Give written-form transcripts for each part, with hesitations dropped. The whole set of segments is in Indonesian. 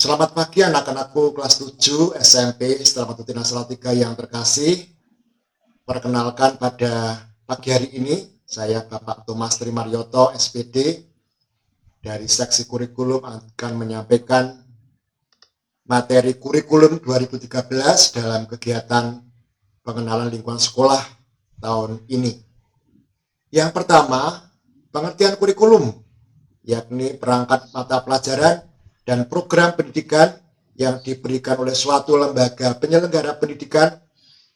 Selamat pagi anak-anakku kelas 7 SMP Setelah Matutina Salatiga yang terkasih. Perkenalkan pada pagi hari ini, saya Bapak Thomas Trimaryoto, SPD, dari Seksi Kurikulum akan menyampaikan materi kurikulum 2013 dalam kegiatan pengenalan lingkungan sekolah tahun ini. Yang pertama, pengertian kurikulum, yakni perangkat mata pelajaran dan program pendidikan yang diberikan oleh suatu lembaga penyelenggara pendidikan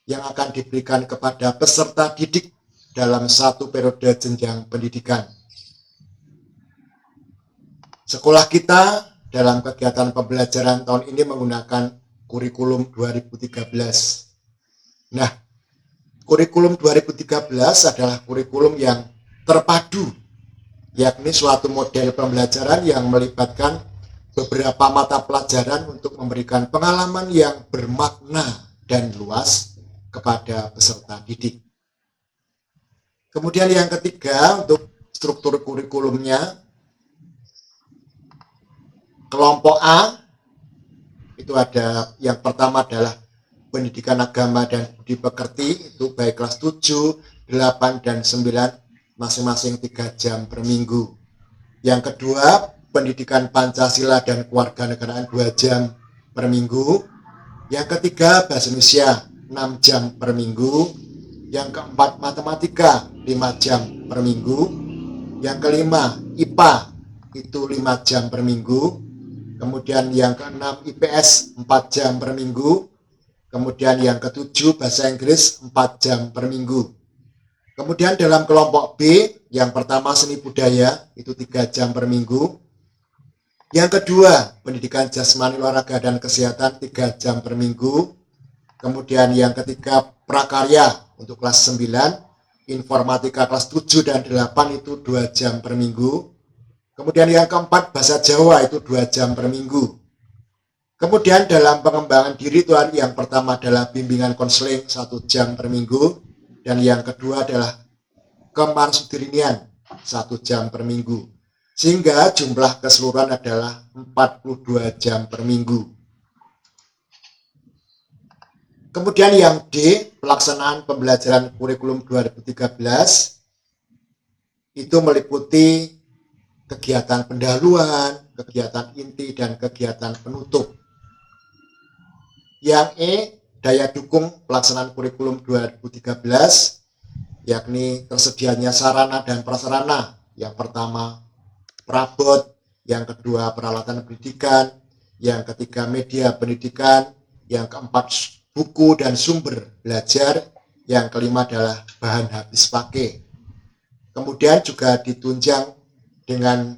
yang akan diberikan kepada peserta didik dalam satu periode jenjang pendidikan. Sekolah kita dalam kegiatan pembelajaran tahun ini menggunakan kurikulum 2013. Nah, kurikulum 2013 adalah kurikulum yang terpadu, yakni suatu model pembelajaran yang melibatkan beberapa mata pelajaran untuk memberikan pengalaman yang bermakna dan luas kepada peserta didik. Kemudian yang ketiga, untuk struktur kurikulumnya, kelompok A itu ada, yang pertama adalah pendidikan agama dan budi pekerti, itu baik kelas 7, 8, dan 9, masing-masing 3 jam per minggu. Yang kedua, pendidikan Pancasila dan kewarganegaraan 2 jam per minggu. Yang ketiga, bahasa Indonesia 6 jam per minggu. Yang keempat, matematika 5 jam per minggu. Yang kelima, IPA itu 5 jam per minggu. Kemudian yang keenam, IPS 4 jam per minggu. Kemudian yang ketujuh, bahasa Inggris 4 jam per minggu. Kemudian dalam kelompok B, yang pertama seni budaya itu 3 jam per minggu. Yang kedua, pendidikan jasmani, olahraga, dan kesehatan 3 jam per minggu. Kemudian yang ketiga, prakarya untuk kelas 9, informatika kelas 7 dan 8 itu 2 jam per minggu. Kemudian yang keempat, bahasa Jawa itu 2 jam per minggu. Kemudian dalam pengembangan diri itu yang pertama adalah bimbingan konseling 1 jam per minggu. Dan yang kedua adalah kemarsudirinian 1 jam per minggu. Sehingga jumlah keseluruhan adalah 42 jam per minggu. Kemudian yang D, pelaksanaan pembelajaran kurikulum 2013, itu meliputi kegiatan pendahuluan, kegiatan inti, dan kegiatan penutup. Yang E, daya dukung pelaksanaan kurikulum 2013, yakni tersedianya sarana dan prasarana. Yang pertama, perabot, yang kedua peralatan pendidikan, yang ketiga media pendidikan, yang keempat buku dan sumber belajar, yang kelima adalah bahan habis pakai. Kemudian juga ditunjang dengan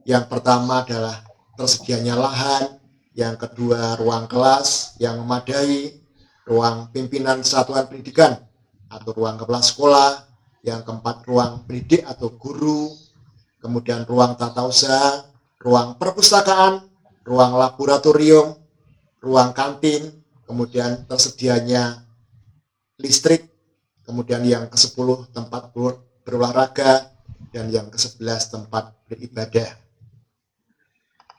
yang pertama adalah tersedianya lahan, yang kedua ruang kelas yang memadai, ruang pimpinan satuan pendidikan atau ruang kepala sekolah, yang keempat ruang pendidik atau guru, kemudian ruang tata usaha, ruang perpustakaan, ruang laboratorium, ruang kantin, kemudian tersedianya listrik, kemudian yang ke-10 tempat berolahraga, dan yang ke-11 tempat beribadah.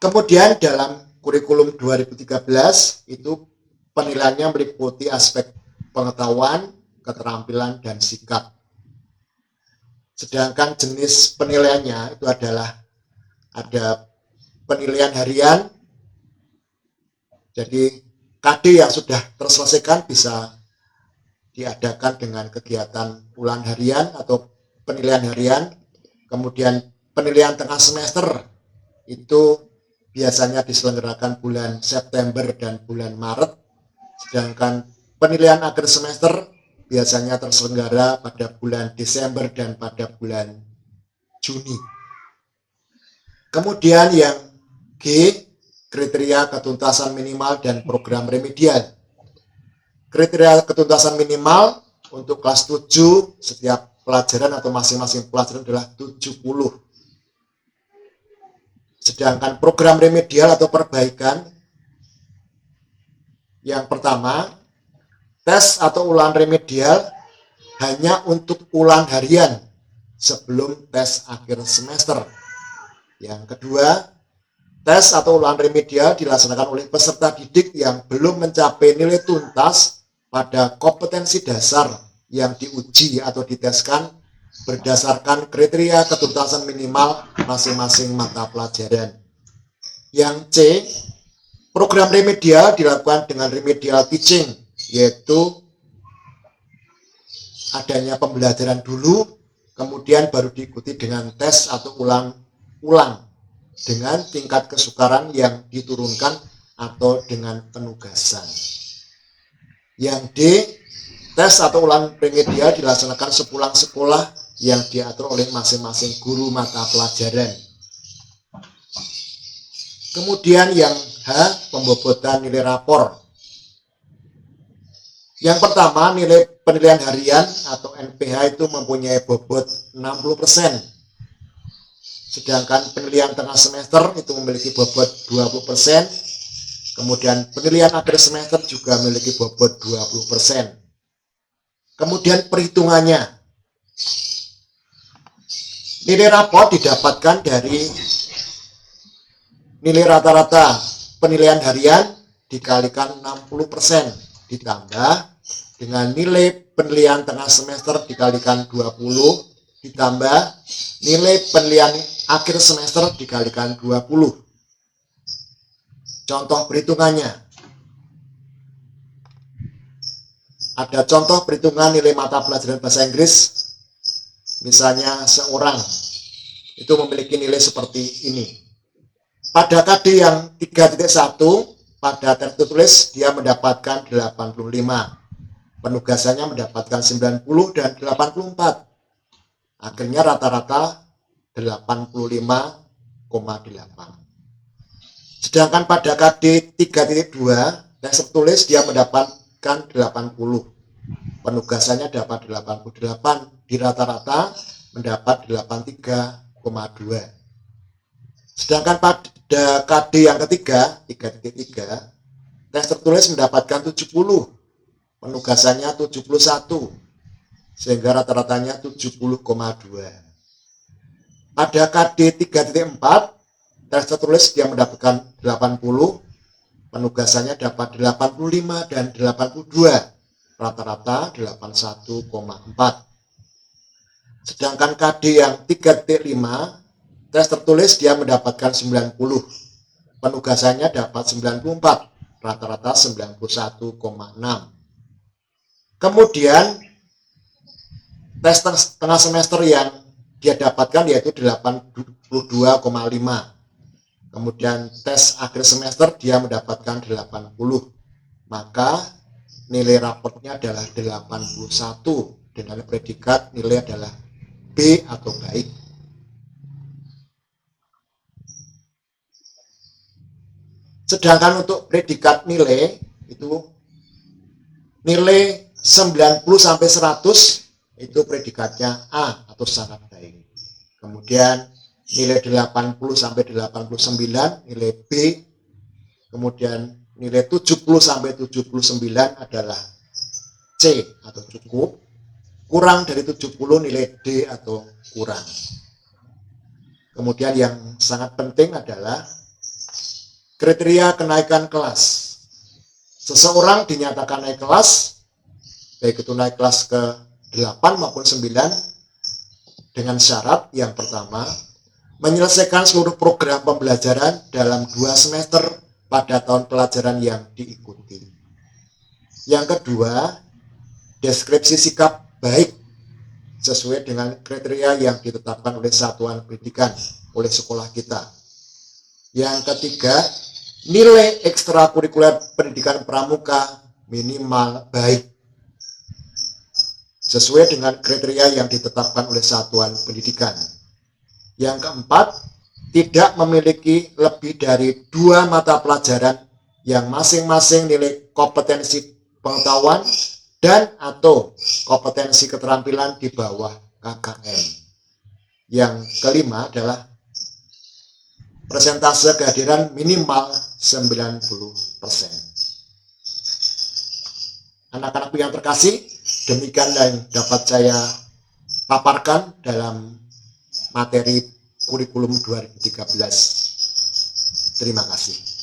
Kemudian dalam kurikulum 2013 itu penilaiannya meliputi aspek pengetahuan, keterampilan, dan sikap. Sedangkan jenis penilaiannya itu adalah ada penilaian harian, jadi KD yang sudah terselesaikan bisa diadakan dengan kegiatan bulan harian atau penilaian harian. Kemudian penilaian tengah semester itu biasanya diselenggarakan bulan September dan bulan Maret, sedangkan penilaian akhir semester biasanya terselenggara pada bulan Desember dan pada bulan Juni. Kemudian yang G, kriteria ketuntasan minimal dan program remedial. Kriteria ketuntasan minimal untuk kelas 7 setiap pelajaran atau masing-masing pelajaran adalah 70. Sedangkan program remedial atau perbaikan, yang pertama, tes atau ulangan remedial hanya untuk ulangan harian sebelum tes akhir semester. Yang kedua, Tes atau ulangan remedial dilaksanakan oleh peserta didik yang belum mencapai nilai tuntas pada kompetensi dasar yang diuji atau diteskan berdasarkan kriteria ketuntasan minimal masing-masing mata pelajaran. Yang C, program remedial dilakukan dengan remedial teaching, yaitu adanya pembelajaran dulu, kemudian baru diikuti dengan tes atau ulang dengan tingkat kesukaran yang diturunkan atau dengan penugasan. Yang D, tes atau ulang remedial dilaksanakan sepulang sekolah yang diatur oleh masing-masing guru mata pelajaran. Kemudian yang H, pembobotan nilai rapor. Yang pertama, nilai penilaian harian atau NPH itu mempunyai bobot 60%. Sedangkan penilaian tengah semester itu memiliki bobot 20%. Kemudian penilaian akhir semester juga memiliki bobot 20%. Kemudian perhitungannya. Nilai rapor didapatkan dari nilai rata-rata penilaian harian dikalikan 60% ditambah dengan nilai penilaian tengah semester dikalikan 20 ditambah nilai penilaian akhir semester dikalikan 20. Contoh perhitungannya. Ada contoh perhitungan nilai mata pelajaran bahasa Inggris. Misalnya seorang itu memiliki nilai seperti ini. Pada KD yang 3.1 pada tertulis dia mendapatkan 85. Penugasannya mendapatkan 90 dan 84. Akhirnya rata-rata 85,8. Sedangkan pada KD 3.2 tes tertulis dia mendapatkan 80. Penugasannya dapat 88, di rata-rata mendapat 83,2. Sedangkan pada KD yang ketiga 3.3 tes tertulis mendapatkan 70. Penugasannya 71. Sehingga rata-ratanya 70,2. Pada KD 3.4 tes tertulis dia mendapatkan 80, penugasannya dapat 85 dan 82, rata-rata 81,4. Sedangkan KD yang 3.5 tes tertulis dia mendapatkan 90, penugasannya dapat 94, rata-rata 91,6. Kemudian tes tengah semester yang dia dapatkan yaitu 82,5. Kemudian tes akhir semester dia mendapatkan 80. Maka nilai raportnya adalah 81 dengan predikat nilai adalah B atau baik. Sedangkan untuk predikat nilai itu nilai 90 sampai 100 itu predikatnya A atau sangat baik. Kemudian nilai 80 sampai 89 nilai B. Kemudian nilai 70 sampai 79 adalah C atau cukup. Kurang dari 70 nilai D atau kurang. Kemudian yang sangat penting adalah kriteria kenaikan kelas. Seseorang dinyatakan naik kelas, baik itu naik kelas ke 8 maupun 9 dengan syarat yang pertama menyelesaikan seluruh program pembelajaran dalam 2 semester pada tahun pelajaran yang diikuti. Yang kedua, deskripsi sikap baik sesuai dengan kriteria yang ditetapkan oleh satuan pendidikan oleh sekolah kita. Yang ketiga, nilai ekstrakurikuler pendidikan pramuka minimal baik sesuai dengan kriteria yang ditetapkan oleh satuan pendidikan. Yang keempat, tidak memiliki lebih dari 2 mata pelajaran yang masing-masing nilai kompetensi pengetahuan dan atau kompetensi keterampilan di bawah KKM. Yang kelima adalah persentase kehadiran minimal 90%. Anak-anakku yang terkasih, demikian yang dapat saya paparkan dalam materi kurikulum 2013. Terima kasih.